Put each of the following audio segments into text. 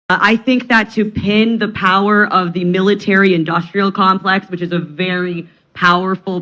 I think that to pin the power of the military-industrial complex, which is a very powerful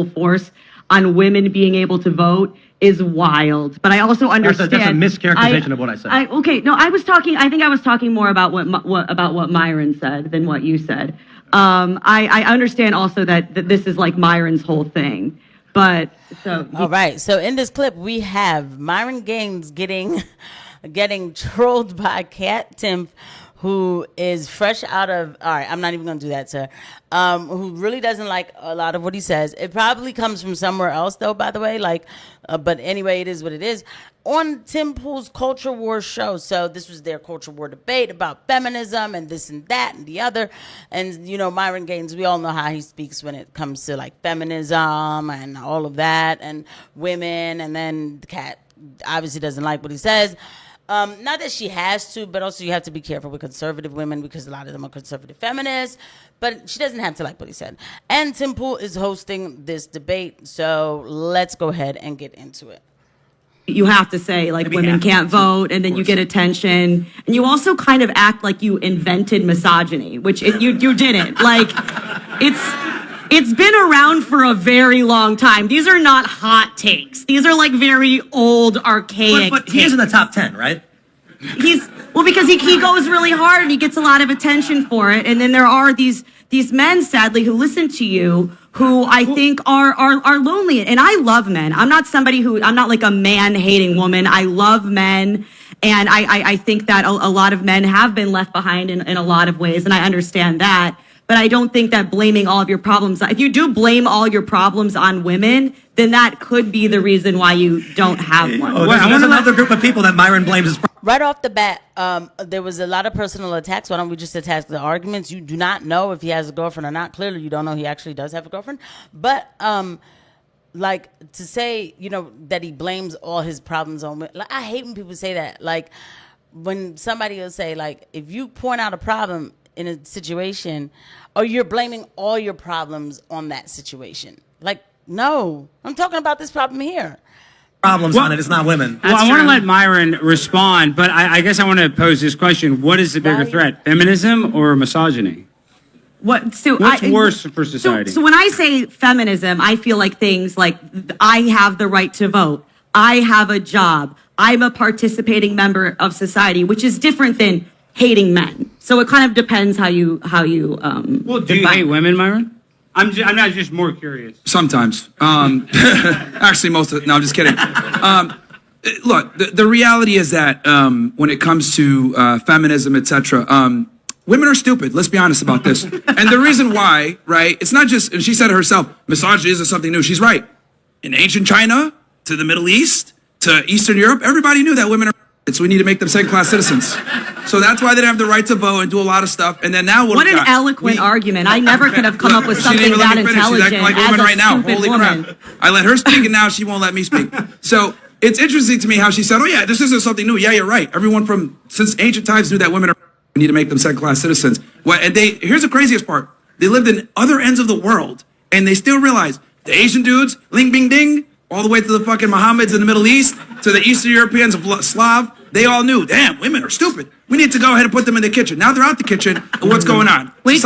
force, on women being able to vote is wild. But I also understand that's a mischaracterization of what I said. I think I was talking more about what Myron said than what you said. I understand also that this is like Myron's whole thing. But all right. So in this clip we have Myron Gaines getting trolled by Kat Timpf, who is fresh out of, all right, I'm not even going to do that, sir, who really doesn't like a lot of what he says. It probably comes from somewhere else, though, by the way, but anyway, it is what it is. On Tim Pool's Culture War show, so this was their Culture War debate about feminism and this and that and the other, and, Myron Gaines, we all know how he speaks when it comes to, feminism and all of that, and women, and then Kat obviously doesn't like what he says. Not that she has to, but also you have to be careful with conservative women because a lot of them are conservative feminists. But she doesn't have to like what he said. And Tim Pool is hosting this debate, so let's go ahead and get into it. You have to say, women can't vote, and then you get attention. And you also kind of act like you invented misogyny, which you didn't. It's been around for a very long time. These are not hot takes. These are very old, archaic But he is in the top 10, right? Because he goes really hard and he gets a lot of attention for it. And then there are these men, sadly, who listen to you, who I think are lonely. And I love men. I'm not like a man-hating woman. I love men. And I think that a lot of men have been left behind in a lot of ways. And I understand that. But I don't think that blaming all of your problems, if you do blame all your problems on women, then that could be the reason why you don't have one. There's another group of people that Myron blames his Right off the bat, there was a lot of personal attacks. Why don't we just attack the arguments? You do not know if he has a girlfriend or not. Clearly, you don't know he actually does have a girlfriend. But, to say, that he blames all his problems on women. I hate when people say that. When somebody will say, if you point out a problem in a situation, or you're blaming all your problems on that situation. No, I'm talking about this problem here. Problems on it, it's not women. Well, I want to let Myron respond, but I guess I want to pose this question. What is the bigger threat, feminism or misogyny? What's worse for society? So when I say feminism, I feel like things like I have the right to vote. I have a job. I'm a participating member of society, which is different than hating men. So it kind of depends how you well, do you hate women, Myron? I'm not just more curious. Sometimes. Actually, most of it. No, I'm just kidding. Look, the reality is that when it comes to feminism, etc., women are stupid. Let's be honest about this. And the reason why, right? It's not just, and she said it herself, misogyny isn't something new. She's right. In ancient China, to the Middle East, to Eastern Europe, everybody knew that women are. So we need to make them second-class citizens. So that's why they don't have the right to vote and do a lot of stuff. And then now what an eloquent argument. I never could have come up with something that intelligent. She's acting like a woman right now. Holy crap. I let her speak and now she won't let me speak. So it's interesting to me how she said, oh yeah, this isn't something new. Yeah, you're right. Everyone since ancient times knew that women we need to make them second-class citizens. Here's the craziest part. They lived in other ends of the world and they still realize the Asian dudes, ling bing ding, all the way to the fucking Mohammeds in the Middle East, to the Eastern Europeans of Slav, they all knew, damn, women are stupid. We need to go ahead and put them in the kitchen. Now they're out the kitchen, and what's going on? Which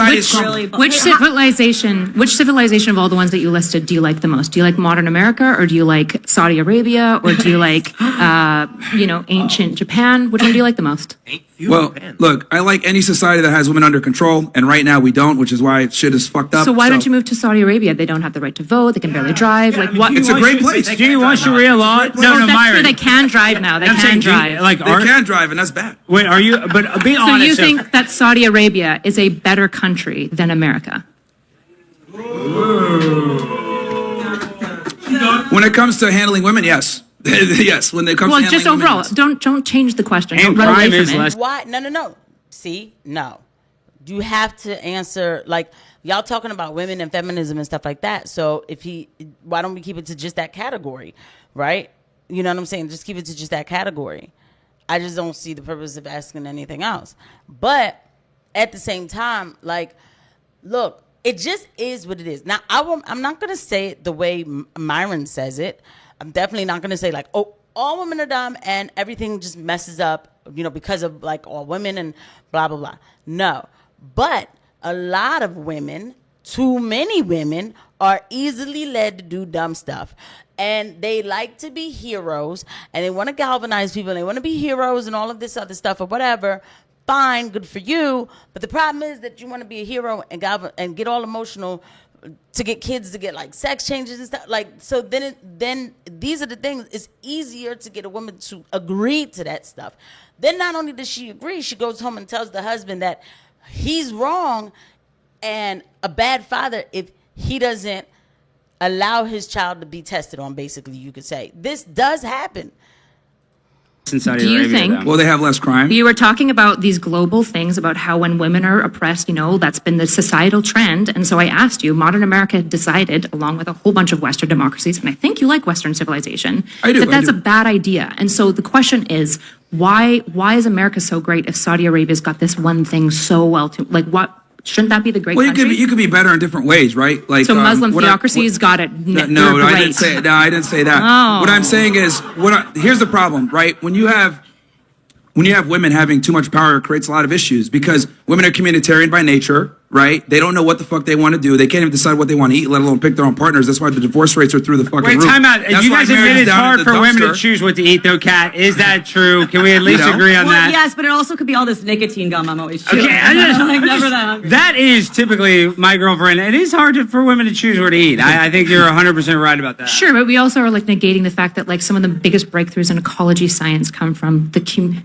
civilization of all the ones that you listed do you like the most? Do you like modern America, or do you like Saudi Arabia, or do you like, ancient Japan? Which one do you like the most? Well, look, I like any society that has women under control, and right now we don't, which is why shit is fucked up. So why don't you move to Saudi Arabia? They don't have the right to vote. They can barely drive. What? It's a great place. Do you want Sharia law? No, Myron. They can drive now. They can drive. They can drive, and that's bad. Wait, are you? But be honest. So you think that Saudi Arabia is a better country than America? When it comes to handling women, yes. Yes, when it comes to handling just overall, women, yes. don't change the question. And don't run crime away is from it. less. Why? No. See, no. You have to answer, y'all talking about women and feminism and stuff like that. So why don't we keep it to just that category, right? You know what I'm saying? Just keep it to just that category. I just don't see the purpose of asking anything else. But at the same time, look, it just is what it is. Now, I'm not going to say it the way Myron says it. I'm definitely not going to say all women are dumb and everything just messes up, because of like all women and blah, blah, blah. No. But a lot of women, too many women, are easily led to do dumb stuff. And they like to be heroes and they want to galvanize people and they want to be heroes and all of this other stuff or whatever. Fine, good for you. But the problem is that you want to be a hero and get all emotional to get kids to get like sex changes and stuff. Like, so then these are the things. It's easier to get a woman to agree to that stuff. Then not only does she agree, she goes home and tells the husband that he's wrong and a bad father if he doesn't allow his child to be tested on, basically, you could say. This does happen. In Saudi Do you Arabia, think- though. Well, they have less crime. You were talking about these global things about how when women are oppressed, that's been the societal trend. And so I asked you, modern America decided, along with a whole bunch of Western democracies, and I think you like Western civilization, that's a bad idea. And so the question is, why is America so great if Saudi Arabia's got this one thing so well to, like, what? Shouldn't that be the great country? You could be better in different ways, right? Like So Muslim theocracy's got it. No, I didn't say that. Oh. What I'm saying is, here's the problem, right? When you have women having too much power, it creates a lot of issues because women are communitarian by nature, right? They don't know what the fuck they want to do. They can't even decide what they want to eat, let alone pick their own partners. That's why the divorce rates are through the fucking Wait, roof. time out. That's You why guys marriage admit is it's down hard at the for women to dumpster. choose what to eat, though, Kat. Is that true? Can we at least agree on Well, that? yes, but it also could be all this nicotine gum I'm always chewing. Okay, I just, like never that hungry. that is typically my girlfriend. It is hard for women to choose where to eat. I think you're 100% right about that. Sure, but we also are like negating the fact that like some of the biggest breakthroughs in ecology science come from the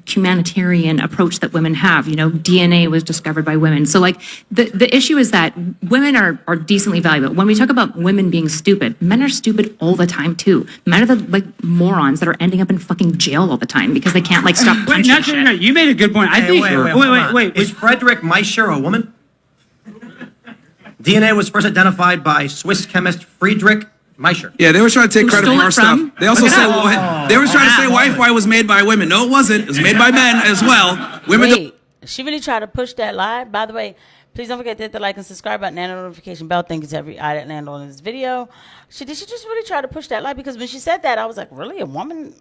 humanitarian approach that women have. DNA was discovered by women. So like the issue is that women are decently valuable. When we talk about women being stupid, men are stupid all the time too. Men are the like morons that are ending up in fucking jail all the time because they can't like stop Wait, punching no, shit. you made a good point. I think. Wait. Is Frederick Meischer a woman? DNA was first identified by Swiss chemist Friedrich Meischer. Yeah, they were trying to take credit stole for it our from? stuff. They also Look it said up. they were trying to say Wi-Fi was made by women. No, it wasn't. It was made by men as well. Women. Wait, she really tried to push that lie? By the way, please don't forget to hit the like and subscribe button and the notification bell. Thank you to every eye that landed on this video. Did she just really try to push that lie? Because when she said that, I was like, really? A woman,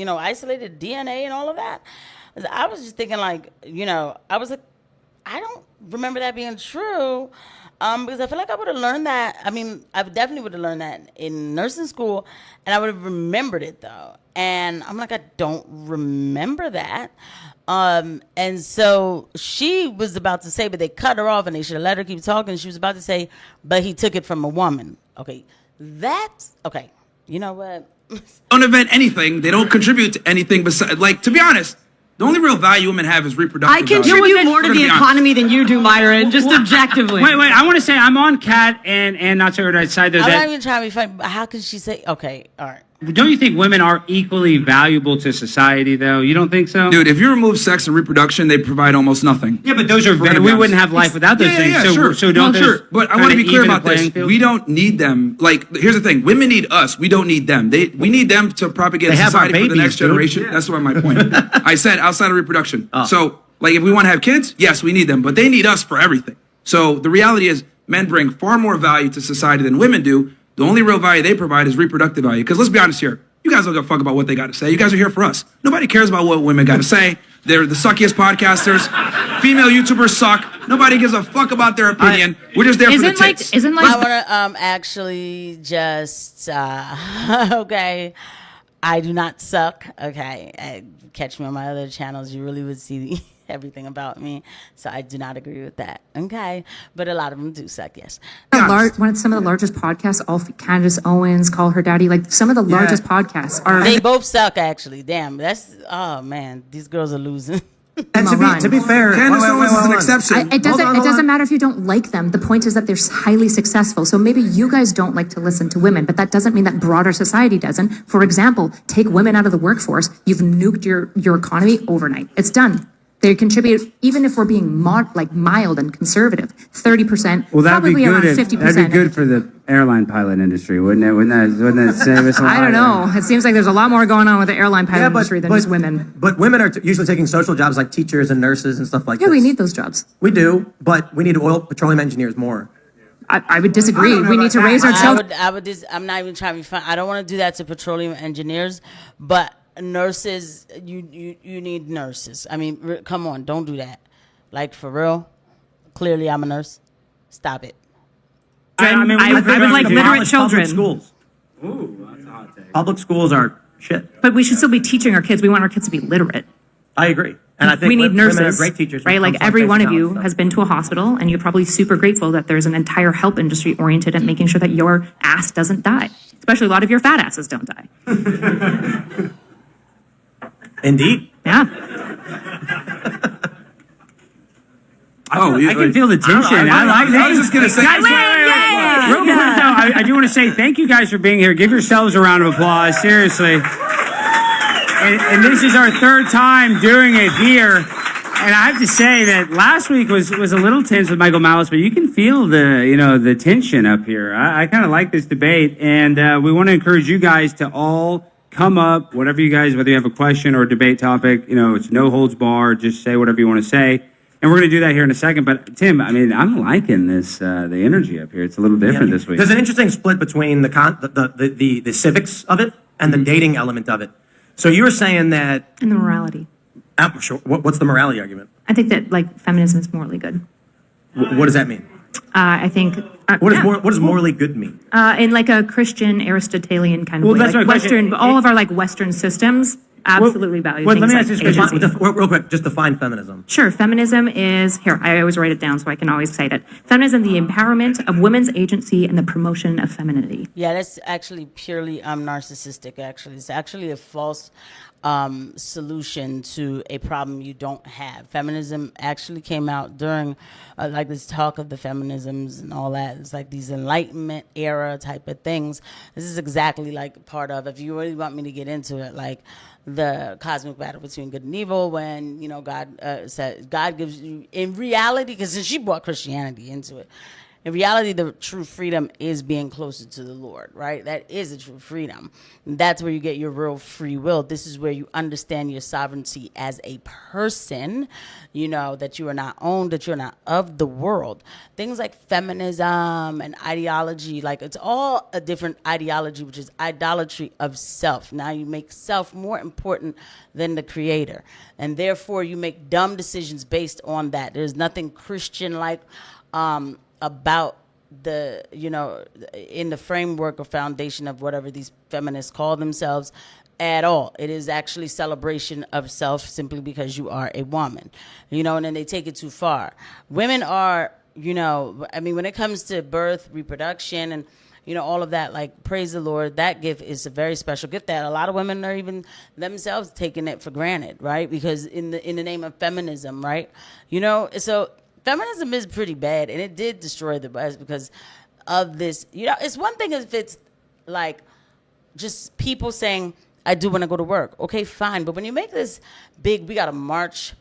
isolated DNA and all of that? I was just thinking like, I was like, I don't remember that being true. Because I feel like I would have learned that. I mean, I definitely would have learned that in nursing school, and I would have remembered it though. And I'm like, I don't remember that. And so she was about to say, but they cut her off, and they should have let her keep talking. She was about to say, but he took it from a woman. Okay, that's okay. You know what? Don't invent anything. They don't contribute to anything besides, like, to be honest, the only real value women have is reproductive I contribute value. more to We're the gonna be honest. economy than you do, Myron, just objectively. Wait. I want to say I'm on Kat and not to her side though. I'm not That, even trying to be funny, but how can she say, okay, all right. don't you think women are equally valuable to society though? You don't think so? Dude, if you remove sex and reproduction, they provide almost nothing. Yeah, but those are We're gonna be we honest. wouldn't have life without those things. So don't No, those sure. But I kinda want to be clear even the about this. playing field? We don't need them. Like, here's the thing: women need us. We don't need them. We need them to propagate They have our society for the babies, next dude. generation. That's what my point. I said outside of reproduction. So, like, if we want to have kids, yes, we need them, but they need us for everything. So the reality is, men bring far more value to society than women do. The only real value they provide is reproductive value. Because let's be honest here. You guys don't give a fuck about what they got to say. You guys are here for us. Nobody cares about what women got to say. They're the suckiest podcasters. Female YouTubers suck. Nobody gives a fuck about their opinion. We're just there for the tits. Isn't I like want to actually just, okay, I do not suck. Okay, catch me on my other channels. You really would see everything about me. So I do not agree with that. Okay, but a lot of them do suck, yes. one of some of the largest podcasts, Candace Owens, Call Her Daddy, like some of the largest podcasts are. They both suck, actually. Damn, oh man, these girls are losing. And to be fair, Candace Owens is an hold on. exception. It doesn't matter if you don't like them. The point is that they're highly successful. So maybe you guys don't like to listen to women, but that doesn't mean that broader society doesn't. For example, take women out of the workforce. You've nuked your economy overnight. It's done. They contribute, even if we're being mild and conservative, 30%, Well, that'd be probably around good. 50%. That'd be good for the airline pilot industry, wouldn't it? Wouldn't that save us a lot? I don't know. It seems like there's a lot more going on with the airline pilot industry than just women. But women are usually taking social jobs like teachers and nurses and stuff like that. Yeah, we need those jobs. We do, but we need petroleum engineers more. I would disagree. We need to raise our children. I'm not even trying to be fun. I don't want to do that to petroleum engineers, but nurses, you need nurses. I mean, come on, don't do that. Like, for real. Clearly, I'm a nurse. Stop it. I would like literate children. Public schools. Ooh, that's a hot take. Public schools are shit. But we should still be teaching our kids. We want our kids to be literate. I agree. And I think we need women are nurses, great teachers. right? Like every one of you has been to a hospital, and you're probably super grateful that there's an entire help industry oriented at making sure that your ass doesn't die. Especially a lot of your fat asses don't die. Indeed. Yeah. I can feel the tension. I was just going to say. Guys, real quick, though, I do want to say thank you guys for being here. Give yourselves a round of applause, seriously. And this is our third time doing it here. And I have to say that last week was a little tense with Michael Malice, but you can feel the tension up here. I kind of like this debate, and we want to encourage you guys to all come up, whatever you guys, whether you have a question or a debate topic, it's no holds barred. Just say whatever you want to say. And we're going to do that here in a second. But Tim, I mean, I'm liking this, the energy up here. It's a little different this week. There's an interesting split between the civics of it and the dating element of it. So you were saying that... And the morality. Sure. What's the morality argument? I think that, like, feminism is morally good. What does that mean? I think... What does morally good mean? In, like, a Christian, Aristotelian kind of way. That's Like my question. all of our, like, Western systems absolutely value things let me like ask this question. agency. Real quick, just define feminism. Sure. Feminism is... Here, I always write it down so I can always cite it. Feminism, the empowerment of women's agency and the promotion of femininity. Yeah, that's actually purely narcissistic, actually. It's actually a false solution to a problem you don't have. Feminism actually came out during like this talk of the feminisms and all that. It's like these Enlightenment era type of things. This is exactly like part of, if you really want me to get into it, like the cosmic battle between good and evil, when God said God gives you, in reality, because she brought Christianity into it. In reality, the true freedom is being closer to the Lord, right? That is a true freedom. And that's where you get your real free will. This is where you understand your sovereignty as a person, that you are not owned, that you're not of the world. Things like feminism and ideology, like it's all a different ideology, which is idolatry of self. Now you make self more important than the creator. And therefore, you make dumb decisions based on that. There's nothing Christian-like about the, in the framework or foundation of whatever these feminists call themselves at all. It is actually celebration of self simply because you are a woman, and then they take it too far. Women are, when it comes to birth, reproduction, and all of that, like, praise the Lord, that gift is a very special gift that a lot of women are even themselves taking it for granted, right? Because in the name of feminism, right? So feminism is pretty bad, and it did destroy the West because of this. It's one thing if it's like just people saying, I do want to go to work. Okay, fine. But when you make this big, we got to march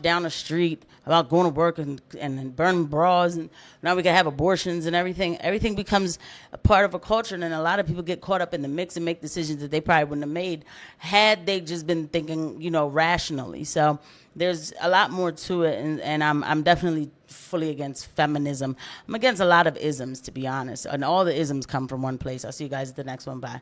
down the street about going to work and burn bras, and now we can have abortions and everything. Everything becomes a part of a culture, and then a lot of people get caught up in the mix and make decisions that they probably wouldn't have made had they just been thinking, rationally. So there's a lot more to it, and I'm definitely fully against feminism. I'm against a lot of isms, to be honest, and all the isms come from one place. I'll see you guys at the next one. Bye.